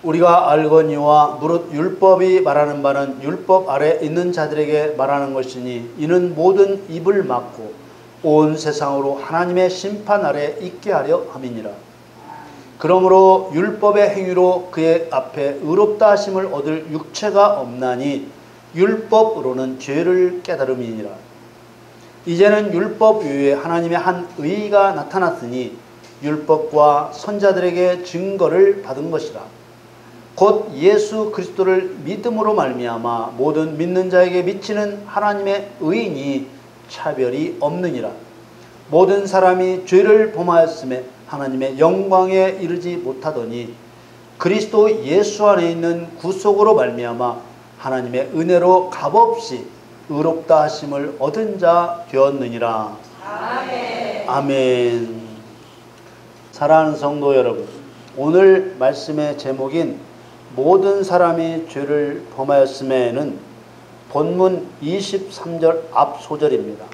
우리가 알거니와 무릇 율법이 말하는 바는 율법 아래 있는 자들에게 말하는 것이니 이는 모든 입을 막고 온 세상으로 하나님의 심판 아래 있게 하려 함이니라. 그러므로 율법의 행위로 그의 앞에 의롭다 하심을 얻을 육체가 없나니 율법으로는 죄를 깨달음이니라. 이제는 율법 외에 하나님의 한 의의가 나타났으니 율법과 선자들에게 증거를 받은 것이라. 곧 예수 그리스도를 믿음으로 말미암아 모든 믿는 자에게 미치는 하나님의 의인이 차별이 없느니라. 모든 사람이 죄를 범하였음에 하나님의 영광에 이르지 못하더니 그리스도 예수 안에 있는 구속으로 말미암아 하나님의 은혜로 값없이 의롭다 하심을 얻은 자 되었느니라. 아멘. 아멘. 사랑하는 성도 여러분, 오늘 말씀의 제목인 모든 사람이 죄를 범하였음에는 본문 23절 앞 소절입니다.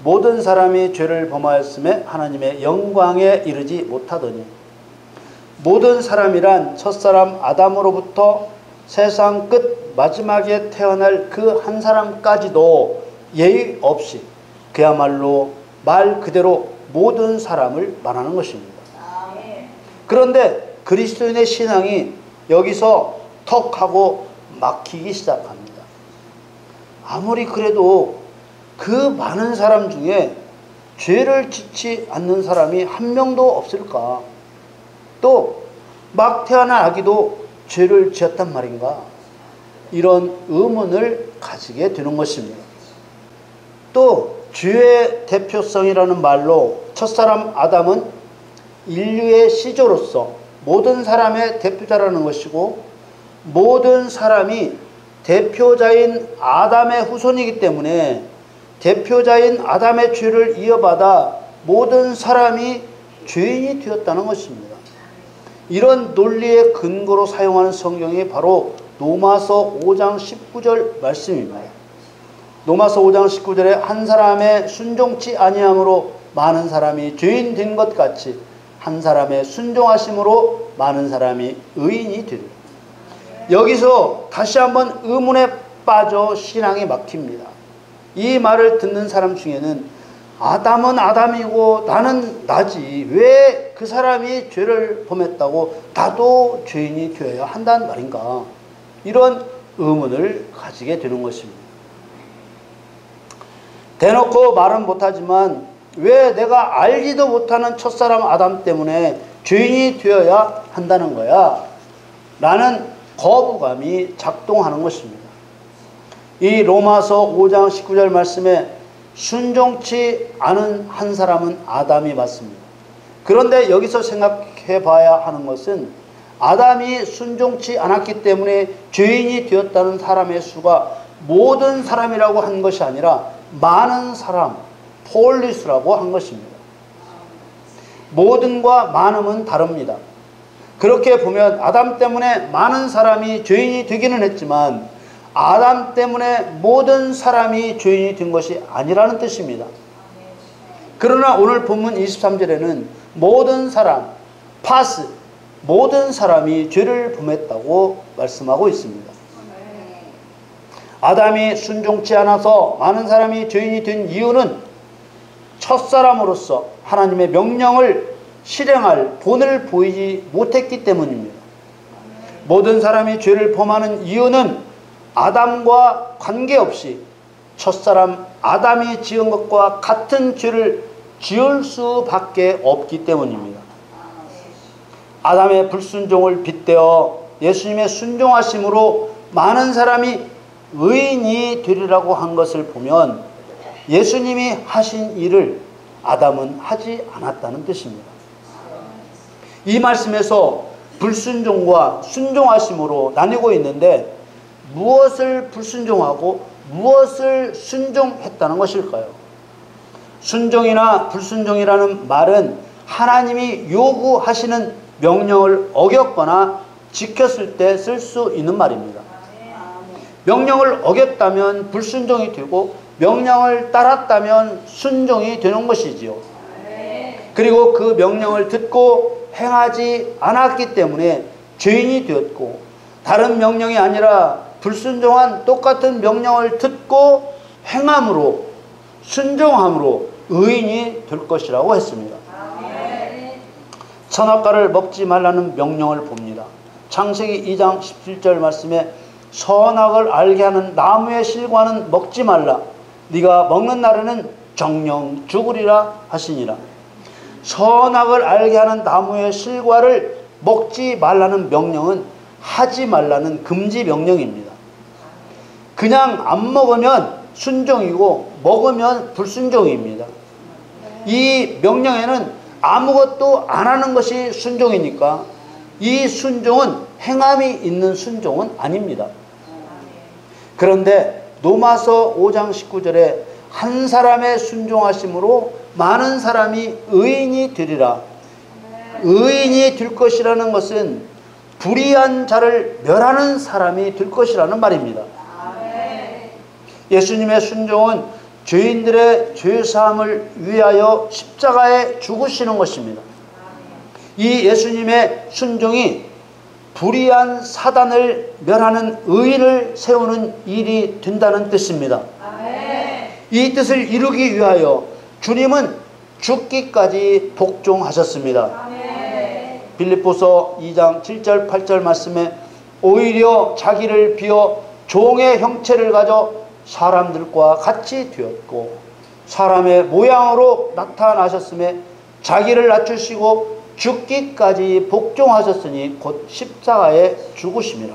모든 사람이 죄를 범하였음에 하나님의 영광에 이르지 못하더니, 모든 사람이란 첫사람 아담으로부터 세상 끝 마지막에 태어날 그 한 사람까지도 예의 없이 그야말로 말 그대로 모든 사람을 말하는 것입니다. 그런데 그리스도인의 신앙이 여기서 턱하고 막히기 시작합니다. 아무리 그래도 그 많은 사람 중에 죄를 짓지 않는 사람이 한 명도 없을까? 또 막 태어난 아기도 죄를 지었단 말인가? 이런 의문을 가지게 되는 것입니다. 또 죄의 대표성이라는 말로 첫사람 아담은 인류의 시조로서 모든 사람의 대표자라는 것이고, 모든 사람이 대표자인 아담의 후손이기 때문에 대표자인 아담의 죄를 이어받아 모든 사람이 죄인이 되었다는 것입니다. 이런 논리의 근거로 사용하는 성경이 바로 로마서 5장 19절 말씀입니다. 로마서 5장 19절에 한 사람의 순종치 아니함으로 많은 사람이 죄인 된 것 같이 한 사람의 순종하심으로 많은 사람이 의인이 되리라. 여기서 다시 한번 의문에 빠져 신앙이 막힙니다. 이 말을 듣는 사람 중에는 아담은 아담이고 나는 나지, 왜 그 사람이 죄를 범했다고 나도 죄인이 되어야 한다는 말인가? 이런 의문을 가지게 되는 것입니다. 대놓고 말은 못하지만 왜 내가 알지도 못하는 첫사람 아담 때문에 죄인이 되어야 한다는 거야? 라는 거부감이 작동하는 것입니다. 이 로마서 5장 19절 말씀에 순종치 않은 한 사람은 아담이 맞습니다. 그런데 여기서 생각해 봐야 하는 것은 아담이 순종치 않았기 때문에 죄인이 되었다는 사람의 수가 모든 사람이라고 한 것이 아니라 많은 사람, 폴리스라고 한 것입니다. 모든과 많음은 다릅니다. 그렇게 보면 아담 때문에 많은 사람이 죄인이 되기는 했지만 아담 때문에 모든 사람이 죄인이 된 것이 아니라는 뜻입니다. 그러나 오늘 본문 23절에는 모든 사람, 파스, 모든 사람이 죄를 범했다고 말씀하고 있습니다. 아담이 순종치 않아서 많은 사람이 죄인이 된 이유는 첫사람으로서 하나님의 명령을 실행할 본을 보이지 못했기 때문입니다. 모든 사람이 죄를 범하는 이유는 아담과 관계없이 첫사람 아담이 지은 것과 같은 죄를 지을 수밖에 없기 때문입니다. 아담의 불순종을 빗대어 예수님의 순종하심으로 많은 사람이 의인이 되리라고 한 것을 보면 예수님이 하신 일을 아담은 하지 않았다는 뜻입니다. 이 말씀에서 불순종과 순종하심으로 나뉘고 있는데 무엇을 불순종하고 무엇을 순종했다는 것일까요? 순종이나 불순종이라는 말은 하나님이 요구하시는 명령을 어겼거나 지켰을 때 쓸 수 있는 말입니다. 명령을 어겼다면 불순종이 되고 명령을 따랐다면 순종이 되는 것이지요. 그리고 그 명령을 듣고 행하지 않았기 때문에 죄인이 되었고, 다른 명령이 아니라 불순종한 똑같은 명령을 듣고 행함으로, 순종함으로 의인이 될 것이라고 했습니다. 선악과를 먹지 말라는 명령을 봅니다. 창세기 2장 17절 말씀에 선악을 알게 하는 나무의 실과는 먹지 말라. 네가 먹는 날에는 정령 죽으리라 하시니라. 선악을 알게 하는 나무의 실과를 먹지 말라는 명령은 하지 말라는 금지 명령입니다. 그냥 안 먹으면 순종이고 먹으면 불순종입니다. 이 명령에는 아무것도 안 하는 것이 순종이니까 이 순종은 행함이 있는 순종은 아닙니다. 그런데 로마서 5장 19절에 한 사람의 순종하심으로 많은 사람이 의인이 되리라. 의인이 될 것이라는 것은 불의한 자를 멸하는 사람이 될 것이라는 말입니다. 예수님의 순종은 죄인들의 죄사함을 위하여 십자가에 죽으시는 것입니다. 이 예수님의 순종이 불의한 사단을 멸하는 의인을 세우는 일이 된다는 뜻입니다. 이 뜻을 이루기 위하여 주님은 죽기까지 복종하셨습니다. 빌립보서 2장 7절 8절 말씀에 오히려 자기를 비워 종의 형체를 가져 사람들과 같이 되었고 사람의 모양으로 나타나셨음에 자기를 낮추시고 죽기까지 복종하셨으니 곧 십자가에 죽으심이라.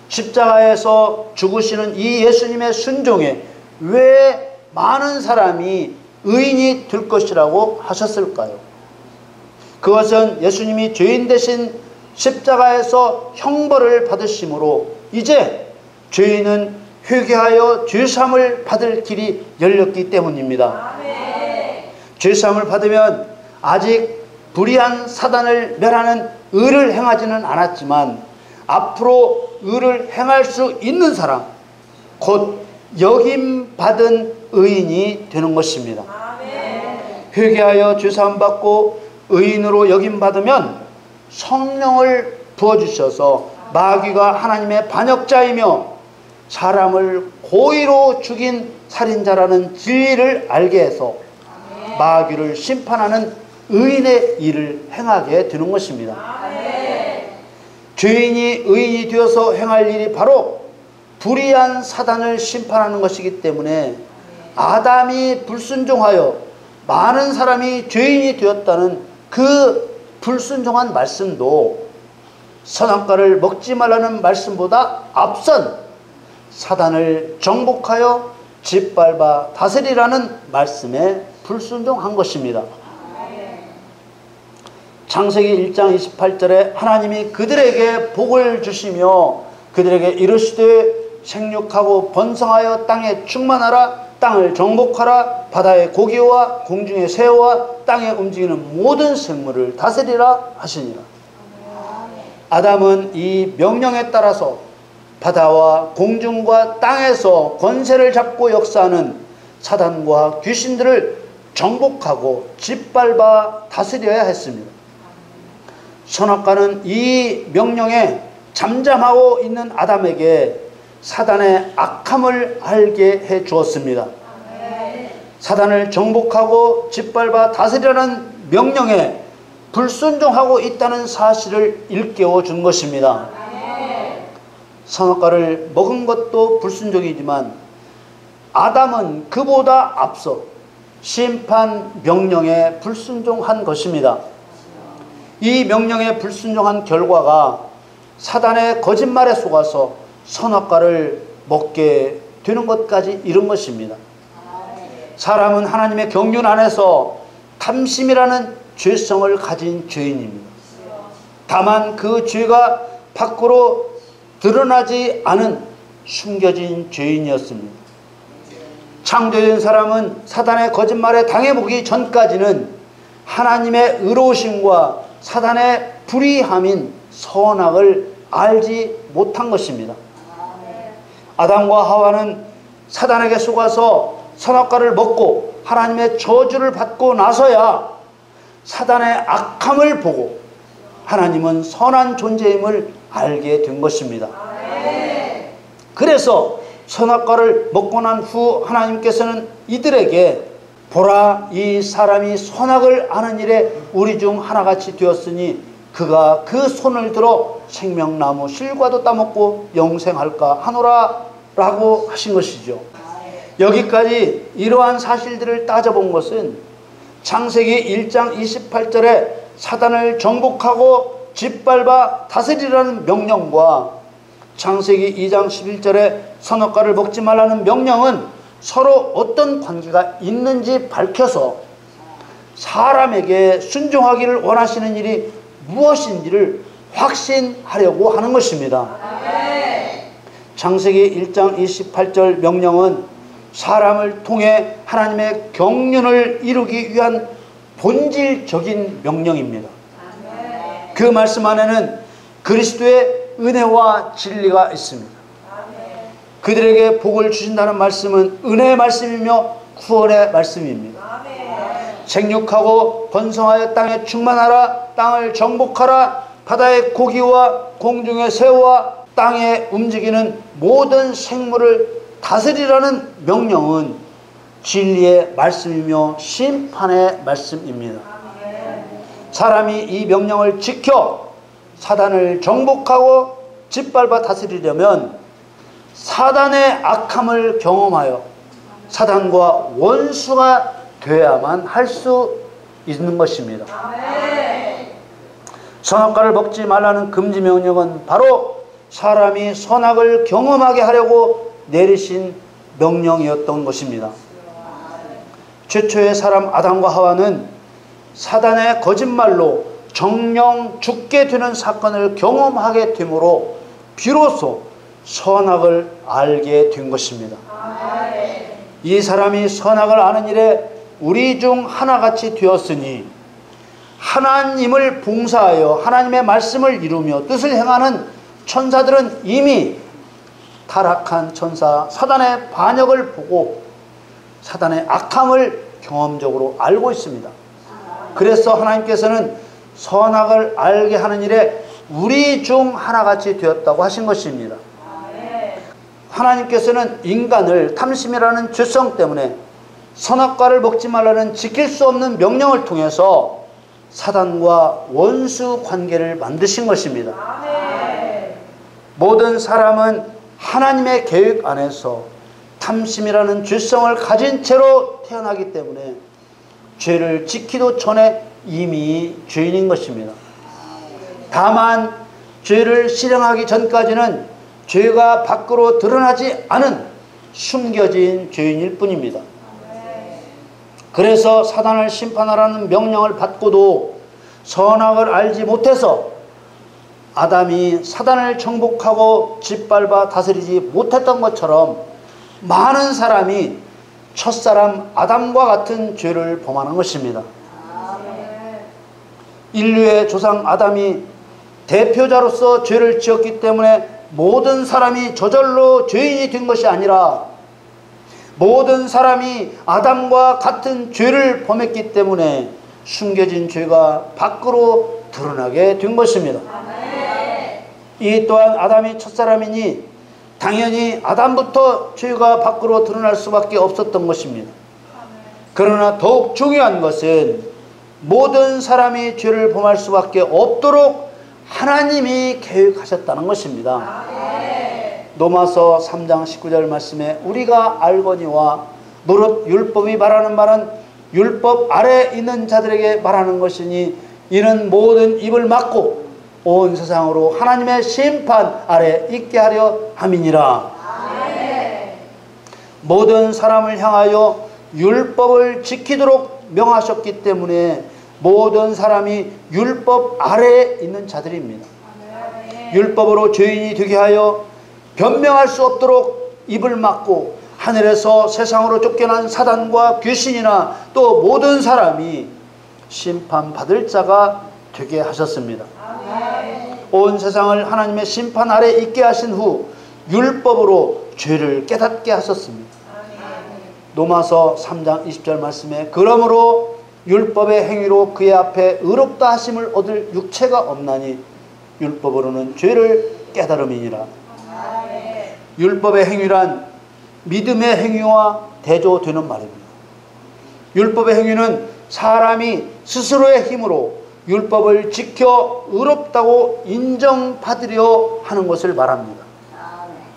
십자가에서 죽으시는 이 예수님의 순종에 왜 많은 사람이 의인이 될 것이라고 하셨을까요? 그것은 예수님이 죄인 대신 십자가에서 형벌을 받으심으로 이제 죄인은 회개하여 죄사함을 받을 길이 열렸기 때문입니다. 죄사함을 받으면 아직 불의한 사단을 멸하는 의를 행하지는 않았지만 앞으로 의를 행할 수 있는 사람, 곧 여김받은 의인이 되는 것입니다. 회개하여 죄사함 받고 의인으로 여김받으면 성령을 부어주셔서 마귀가 하나님의 반역자이며 사람을 고의로 죽인 살인자라는 진리를 알게 해서 마귀를 심판하는 의인의 일을 행하게 되는 것입니다. 죄인이 의인이 되어서 행할 일이 바로 불의한 사단을 심판하는 것이기 때문에 아담이 불순종하여 많은 사람이 죄인이 되었다는 그 불순종한 말씀도 선악과를 먹지 말라는 말씀보다 앞선 사단을 정복하여 짓밟아 다스리라는 말씀에 불순종한 것입니다. 창세기 1장 28절에 하나님이 그들에게 복을 주시며 그들에게 이르시되 생육하고 번성하여 땅에 충만하라. 땅을 정복하라. 바다의 고기와 공중의 새와 땅에 움직이는 모든 생물을 다스리라 하시니라. 아담은 이 명령에 따라서 바다와 공중과 땅에서 권세를 잡고 역사하는 사단과 귀신들을 정복하고 짓밟아 다스려야 했습니다. 선악과는 이 명령에 잠잠하고 있는 아담에게 사단의 악함을 알게 해 주었습니다. 사단을 정복하고 짓밟아 다스리라는 명령에 불순종하고 있다는 사실을 일깨워 준 것입니다. 선악과를 먹은 것도 불순종이지만 아담은 그보다 앞서 심판 명령에 불순종한 것입니다. 이 명령에 불순종한 결과가 사단의 거짓말에 속아서 선악과를 먹게 되는 것까지 이른 것입니다. 사람은 하나님의 경륜 안에서 탐심이라는 죄성을 가진 죄인입니다. 다만 그 죄가 밖으로 드러나지 않은 숨겨진 죄인이었습니다. 창조된 사람은 사단의 거짓말에 당해보기 전까지는 하나님의 의로우심과 사단의 불의함인 선악을 알지 못한 것입니다. 아담과 하와는 사단에게 속아서 선악과를 먹고 하나님의 저주를 받고 나서야 사단의 악함을 보고 하나님은 선한 존재임을 알게 된 것입니다. 그래서 선악과를 먹고 난 후 하나님께서는 이들에게 보라, 이 사람이 선악을 아는 일에 우리 중 하나같이 되었으니 그가 그 손을 들어 생명나무 실과도 따먹고 영생할까 하노라 라고 하신 것이죠. 여기까지 이러한 사실들을 따져본 것은 창세기 1장 28절에 사단을 정복하고 짓밟아 다스리라는 명령과 창세기 2장 11절에 선악과를 먹지 말라는 명령은 서로 어떤 관계가 있는지 밝혀서 사람에게 순종하기를 원하시는 일이 무엇인지를 확신하려고 하는 것입니다. 창세기 1장 28절 명령은 사람을 통해 하나님의 경륜을 이루기 위한 본질적인 명령입니다. 그 말씀 안에는 그리스도의 은혜와 진리가 있습니다. 그들에게 복을 주신다는 말씀은 은혜의 말씀이며 구원의 말씀입니다. 생육하고 번성하여 땅에 충만하라, 땅을 정복하라, 바다의 고기와 공중의 새와 땅에 움직이는 모든 생물을 다스리라는 명령은 진리의 말씀이며 심판의 말씀입니다. 사람이 이 명령을 지켜 사단을 정복하고 짓밟아 다스리려면 사단의 악함을 경험하여 사단과 원수가 되어야만 할 수 있는 것입니다. 선악과를 먹지 말라는 금지 명령은 바로 사람이 선악을 경험하게 하려고 내리신 명령이었던 것입니다. 최초의 사람 아담과 하와는 사단의 거짓말로 정령 죽게 되는 사건을 경험하게 되므로 비로소 선악을 알게 된 것입니다. 이 사람이 선악을 아는 일에 우리 중 하나같이 되었으니 하나님을 봉사하여 하나님의 말씀을 이루며 뜻을 행하는 천사들은 이미 타락한 천사 사단의 반역을 보고 사단의 악함을 경험적으로 알고 있습니다. 그래서 하나님께서는 선악을 알게 하는 일에 우리 중 하나같이 되었다고 하신 것입니다. 하나님께서는 인간을 탐심이라는 죄성 때문에 선악과를 먹지 말라는 지킬 수 없는 명령을 통해서 사단과 원수 관계를 만드신 것입니다. 모든 사람은 하나님의 계획 안에서 탐심이라는 죄성을 가진 채로 태어나기 때문에 죄를 지키도 전에 이미 죄인인 것입니다. 다만 죄를 실행하기 전까지는 죄가 밖으로 드러나지 않은 숨겨진 죄인일 뿐입니다. 그래서 사단을 심판하라는 명령을 받고도 선악을 알지 못해서 아담이 사단을 정복하고 짓밟아 다스리지 못했던 것처럼 많은 사람이 첫사람 아담과 같은 죄를 범하는 것입니다. 인류의 조상 아담이 대표자로서 죄를 지었기 때문에 모든 사람이 저절로 죄인이 된 것이 아니라 모든 사람이 아담과 같은 죄를 범했기 때문에 숨겨진 죄가 밖으로 드러나게 된 것입니다. 이 또한 아담이 첫사람이니 당연히 아담부터 죄가 밖으로 드러날 수밖에 없었던 것입니다. 그러나 더욱 중요한 것은 모든 사람이 죄를 범할 수밖에 없도록 하나님이 계획하셨다는 것입니다. 로마서 3장 19절 말씀에 우리가 알거니와 노릇 율법이 말하는 말은 율법 아래 있는 자들에게 말하는 것이니 이는 모든 입을 막고 온 세상으로 하나님의 심판 아래 있게 하려 함이니라. 모든 사람을 향하여 율법을 지키도록 명하셨기 때문에 모든 사람이 율법 아래에 있는 자들입니다. 율법으로 죄인이 되게 하여 변명할 수 없도록 입을 막고 하늘에서 세상으로 쫓겨난 사단과 귀신이나 또 모든 사람이 심판받을 자가 되게 하셨습니다. 온 세상을 하나님의 심판 아래 있게 하신 후 율법으로 죄를 깨닫게 하셨습니다. 로마서 3장 20절 말씀에 그러므로 율법의 행위로 그의 앞에 의롭다 하심을 얻을 육체가 없나니 율법으로는 죄를 깨달음이니라. 율법의 행위란 믿음의 행위와 대조되는 말입니다. 율법의 행위는 사람이 스스로의 힘으로 율법을 지켜 의롭다고 인정받으려 하는 것을 말합니다.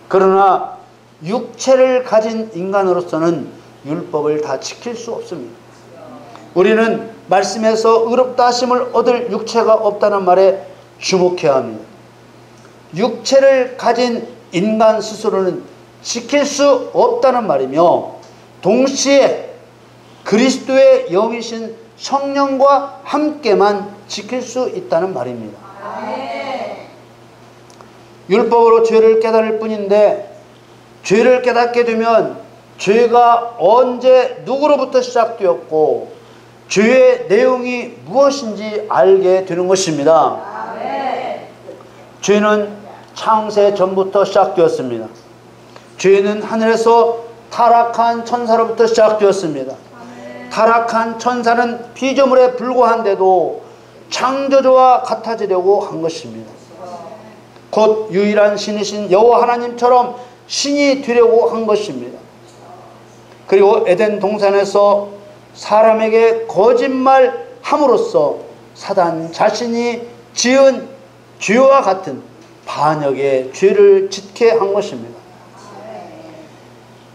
그러나 육체를 가진 인간으로서는 율법을 다 지킬 수 없습니다. 우리는 말씀에서 의롭다 하심을 얻을 육체가 없다는 말에 주목해야 합니다. 육체를 가진 인간 스스로는 지킬 수 없다는 말이며 동시에 그리스도의 영이신 성령과 함께만 지킬 수 있다는 말입니다. 율법으로 죄를 깨달을 뿐인데 죄를 깨닫게 되면 죄가 언제 누구로부터 시작되었고 죄의 내용이 무엇인지 알게 되는 것입니다. 죄는 창세 전부터 시작되었습니다. 죄는 하늘에서 타락한 천사로부터 시작되었습니다. 타락한 천사는 피조물에 불과한데도 창조주와 같아지려고 한 것입니다. 곧 유일한 신이신 여호와 하나님처럼 신이 되려고 한 것입니다. 그리고 에덴 동산에서 사람에게 거짓말함으로써 사단 자신이 지은 죄와 같은 반역의 죄를 짓게 한 것입니다.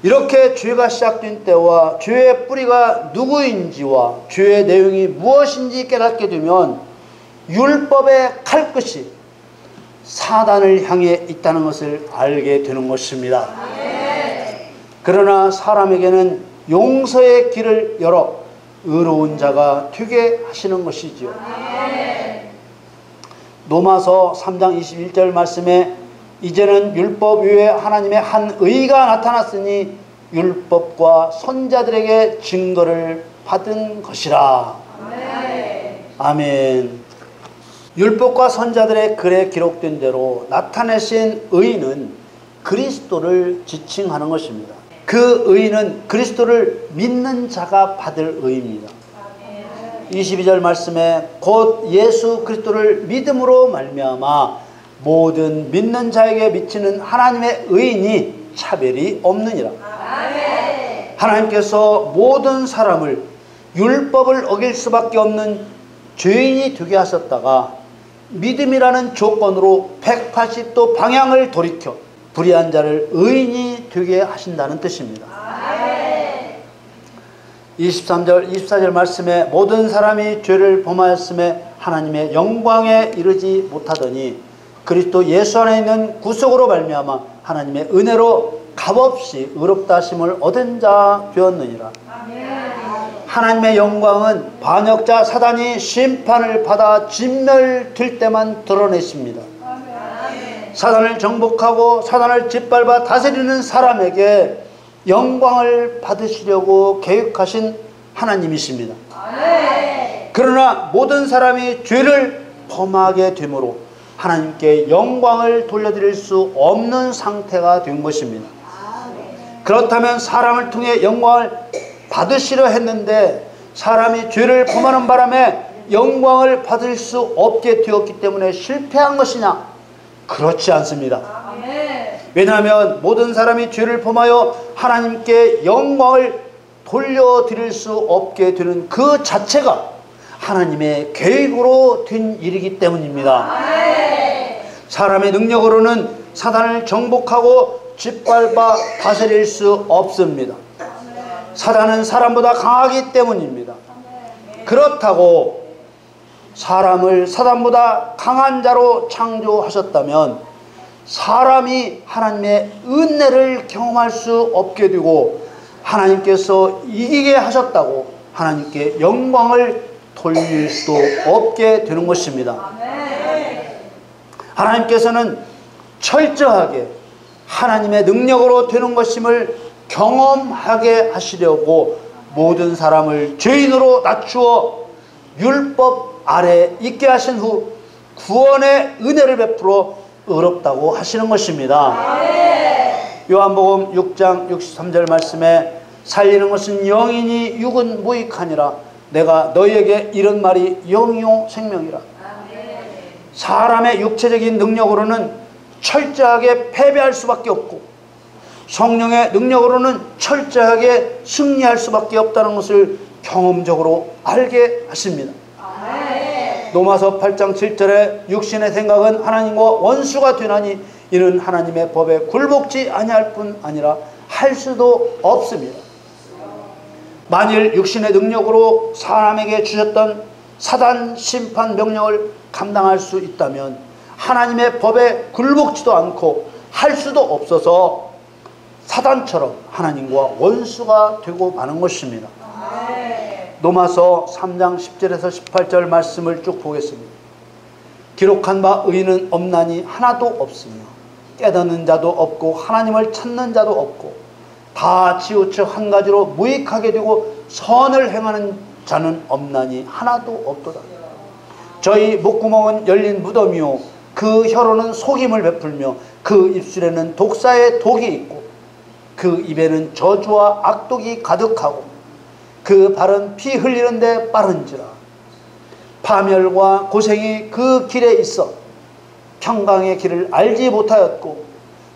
이렇게 죄가 시작된 때와 죄의 뿌리가 누구인지와 죄의 내용이 무엇인지 깨닫게 되면 율법의 칼끝이 사단을 향해 있다는 것을 알게 되는 것입니다. 그러나 사람에게는 용서의 길을 열어 의로운 자가 되게 하시는 것이지요. 로마서 3장 21절 말씀에 이제는 율법 외에 하나님의 한 의가 나타났으니 율법과 선자들에게 증거를 받은 것이라. 아멘. 율법과 선자들의 글에 기록된 대로 나타내신 의는 그리스도를 지칭하는 것입니다. 그 의는 그리스도를 믿는 자가 받을 의입니다. 22절 말씀에 곧 예수 그리스도를 믿음으로 말미암아 모든 믿는 자에게 미치는 하나님의 의인이 차별이 없느니라. 하나님께서 모든 사람을 율법을 어길 수밖에 없는 죄인이 되게 하셨다가 믿음이라는 조건으로 180도 방향을 돌이켜 불의한 자를 의인이 되게 하신다는 뜻입니다. 23절 24절 말씀에 모든 사람이 죄를 범하였음에 하나님의 영광에 이르지 못하더니 그리스도 예수 안에 있는 구속으로 말미암아 하나님의 은혜로 값없이 의롭다 하심을 얻은 자 되었느니라. 하나님의 영광은 반역자 사단이 심판을 받아 진멸될 때만 드러내십니다. 사단을 정복하고 사단을 짓밟아 다스리는 사람에게 영광을 받으시려고 계획하신 하나님이십니다. 그러나 모든 사람이 죄를 범하게 되므로 하나님께 영광을 돌려드릴 수 없는 상태가 된 것입니다. 그렇다면 사람을 통해 영광을 받으시려 했는데 사람이 죄를 범하는 바람에 영광을 받을 수 없게 되었기 때문에 실패한 것이냐? 그렇지 않습니다. 왜냐하면 모든 사람이 죄를 범하여 하나님께 영광을 돌려드릴 수 없게 되는 그 자체가 하나님의 계획으로 된 일이기 때문입니다. 사람의 능력으로는 사단을 정복하고 짓밟아 다스릴 수 없습니다. 사단은 사람보다 강하기 때문입니다. 그렇다고 사람을 사단보다 강한 자로 창조하셨다면 사람이 하나님의 은혜를 경험할 수 없게 되고 하나님께서 이기게 하셨다고 하나님께 영광을 돌릴 수 없게 되는 것입니다. 하나님께서는 철저하게 하나님의 능력으로 되는 것임을 경험하게 하시려고 모든 사람을 죄인으로 낮추어 율법 아래 있게 하신 후 구원의 은혜를 베풀어 의롭다고 하시는 것입니다. 요한복음 6장 63절 말씀에 살리는 것은 영이니 육은 무익하니라 내가 너희에게 이런 말이 영이요 생명이라. 사람의 육체적인 능력으로는 철저하게 패배할 수밖에 없고 성령의 능력으로는 철저하게 승리할 수밖에 없다는 것을 경험적으로 알게 하십니다. 로마서 8장 7절에 육신의 생각은 하나님과 원수가 되나니 이는 하나님의 법에 굴복지 아니할 뿐 아니라 할 수도 없습니다. 만일 육신의 능력으로 사람에게 주셨던 사단 심판 명령을 감당할 수 있다면 하나님의 법에 굴복지도 않고 할 수도 없어서 사단처럼 하나님과 원수가 되고 마는 것입니다. 로마서 3장 10절에서 18절 말씀을 쭉 보겠습니다. 기록한 바 의인은 없나니 하나도 없으며 깨닫는 자도 없고 하나님을 찾는 자도 없고 다 치우쳐 한 가지로 무익하게 되고 선을 행하는 자는 없나니 하나도 없도다. 저희 목구멍은 열린 무덤이요 그 혀로는 속임을 베풀며 그 입술에는 독사의 독이 있고 그 입에는 저주와 악독이 가득하고 그 발은 피 흘리는데 빠른지라. 파멸과 고생이 그 길에 있어 평강의 길을 알지 못하였고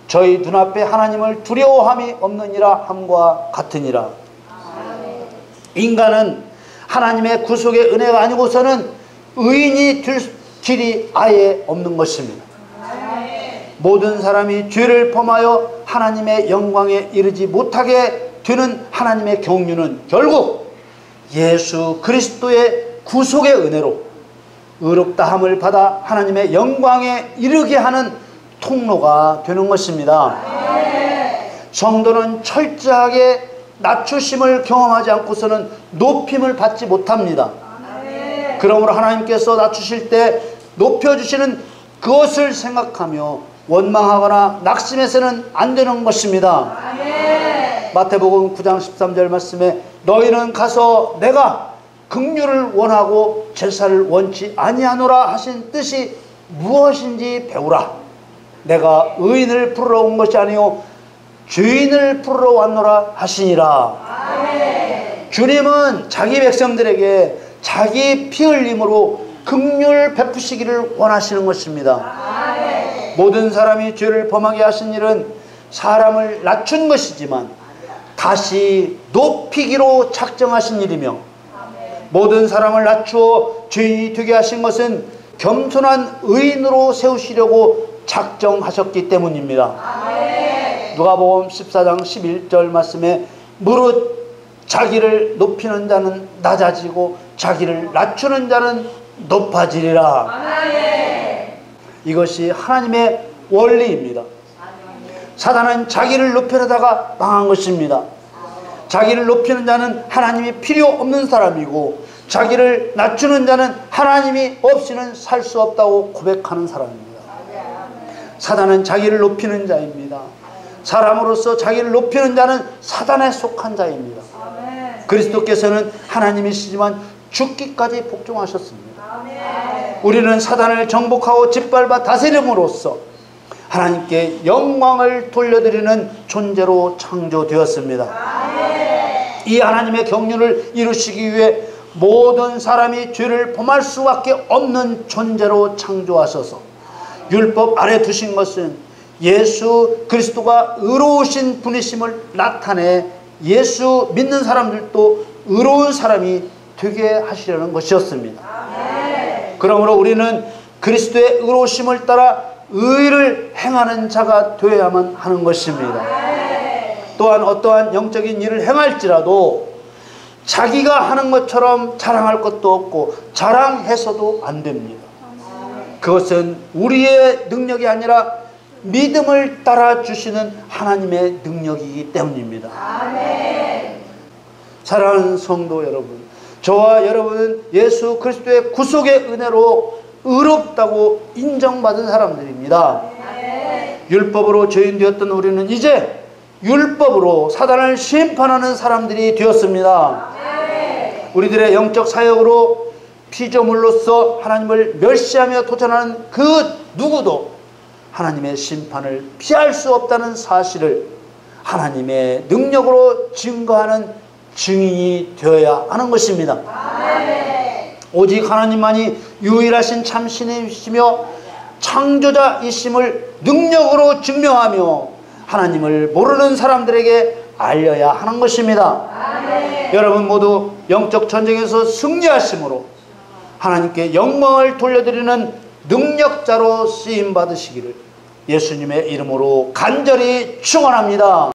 저희 눈앞에 하나님을 두려워함이 없느니라 함과 같으니라. 인간은 하나님의 구속의 은혜가 아니고서는 의인이 될 길이 아예 없는 것입니다. 모든 사람이 죄를 범하여 하나님의 영광에 이르지 못하게 되는 하나님의 경륜은 결국 예수 그리스도의 구속의 은혜로 의롭다함을 받아 하나님의 영광에 이르게 하는 통로가 되는 것입니다. 성도는 철저하게 낮추심을 경험하지 않고서는 높임을 받지 못합니다. 그러므로 하나님께서 낮추실 때 높여주시는 그것을 생각하며 원망하거나 낙심해서는 안 되는 것입니다. 마태복음 9장 13절 말씀에 너희는 가서 내가 긍휼을 원하고 제사를 원치 아니하노라 하신 뜻이 무엇인지 배우라. 내가 의인을 부르러 온 것이 아니요 죄인을 부르러 왔노라 하시니라. 주님은 자기 백성들에게 자기 피 흘림으로 긍휼 베푸시기를 원하시는 것입니다. 모든 사람이 죄를 범하게 하신 일은 사람을 낮춘 것이지만 다시 높이기로 작정하신 일이며 모든 사람을 낮추어 죄인이 되게 하신 것은 겸손한 의인으로 세우시려고 작정하셨기 때문입니다. 누가복음 14장 11절 말씀에 무릇 자기를 높이는 자는 낮아지고 자기를 낮추는 자는 높아지리라. 이것이 하나님의 원리입니다. 사단은 자기를 높이려다가 망한 것입니다. 자기를 높이는 자는 하나님이 필요 없는 사람이고 자기를 낮추는 자는 하나님이 없이는 살 수 없다고 고백하는 사람입니다. 사단은 자기를 높이는 자입니다. 사람으로서 자기를 높이는 자는 사단에 속한 자입니다. 그리스도께서는 하나님이시지만 죽기까지 복종하셨습니다. 우리는 사단을 정복하고 짓밟아 다스림으로써 하나님께 영광을 돌려드리는 존재로 창조되었습니다. 이 하나님의 경륜을 이루시기 위해 모든 사람이 죄를 범할 수밖에 없는 존재로 창조하셔서 율법 아래 두신 것은 예수 그리스도가 의로우신 분이심을 나타내 예수 믿는 사람들도 의로운 사람이 되게 하시려는 것이었습니다. 그러므로 우리는 그리스도의 의로우심을 따라 의를 행하는 자가 되어야만 하는 것입니다. 또한 어떠한 영적인 일을 행할지라도 자기가 하는 것처럼 자랑할 것도 없고 자랑해서도 안 됩니다. 그것은 우리의 능력이 아니라 믿음을 따라 주시는 하나님의 능력이기 때문입니다. 사랑하는 성도 여러분, 저와 여러분은 예수 그리스도의 구속의 은혜로 의롭다고 인정받은 사람들입니다. 율법으로 죄인 되었던 우리는 이제 율법으로 사단을 심판하는 사람들이 되었습니다. 우리들의 영적 사역으로 피조물로서 하나님을 멸시하며 도전하는 그 누구도 하나님의 심판을 피할 수 없다는 사실을 하나님의 능력으로 증거하는 증인이 되어야 하는 것입니다. 오직 하나님만이 유일하신 참신이시며 창조자이심을 능력으로 증명하며 하나님을 모르는 사람들에게 알려야 하는 것입니다. 여러분 모두 영적 전쟁에서 승리하심으로 하나님께 영광을 돌려드리는 능력자로 쓰임 받으시기를 예수님의 이름으로 간절히 축원합니다.